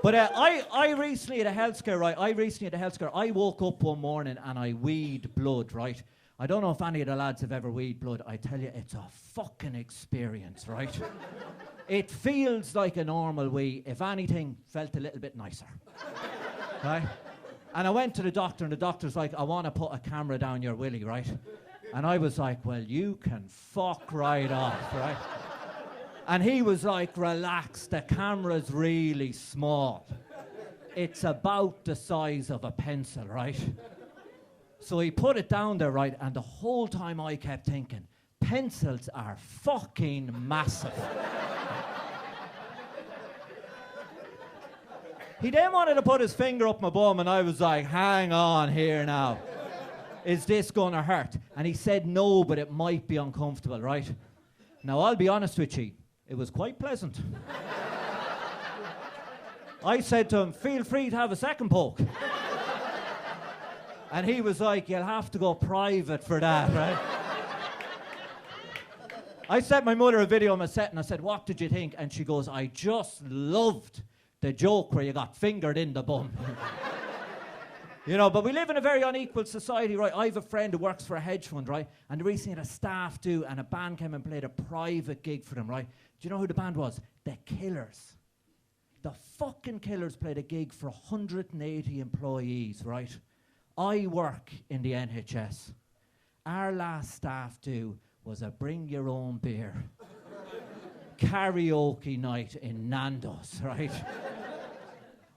But I recently had a health scare, right? I woke up one morning and I weed blood, right? I don't know if any of the lads have ever weed blood. I tell you, it's a fucking experience, right? It feels like a normal wee. If anything, felt a little bit nicer, right? And I went to the doctor, and the doctor's like, I want to put a camera down your willy, right? And I was like, well, you can fuck right off, right? And he was like, relax, the camera's really small. It's about the size of a pencil, right? So he put it down there, right? And the whole time I kept thinking, pencils are fucking massive. He then wanted to put his finger up my bum, and I was like, hang on here now. Is this gonna hurt? And he said no, but it might be uncomfortable, right? Now, I'll be honest with you, it was quite pleasant. I said to him, feel free to have a second poke. And he was like, you'll have to go private for that, right? I sent my mother a video on my set, and I said, what did you think? And she goes, I just loved the joke where you got fingered in the bum. You know, but we live in a very unequal society, right? I have a friend who works for a hedge fund, right? And they recently had a staff do, and a band came and played a private gig for them, right? Do you know who the band was? The Killers. The fucking Killers played a gig for 180 employees, right? I work in the NHS. Our last staff do was a bring your own beer karaoke night in Nando's, right?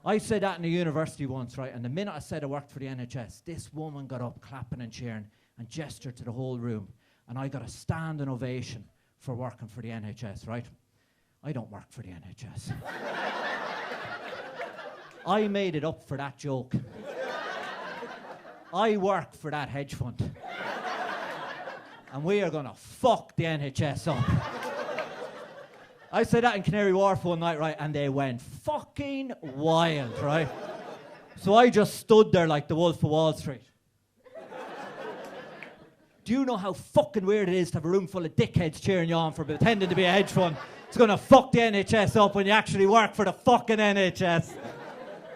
I said that in a university once, right? And the minute I said I worked for the NHS, this woman got up clapping and cheering and gestured to the whole room. And I got a standing ovation for working for the NHS, right? I don't work for the NHS. I made it up for that joke. I work for that hedge fund. And we are gonna fuck the NHS up. I said that in Canary Wharf one night, right, and they went fucking wild, right? So I just stood there like the Wolf of Wall Street. Do you know how fucking weird it is to have a room full of dickheads cheering you on for pretending to be a hedge fund? It's gonna fuck the NHS up when you actually work for the fucking NHS.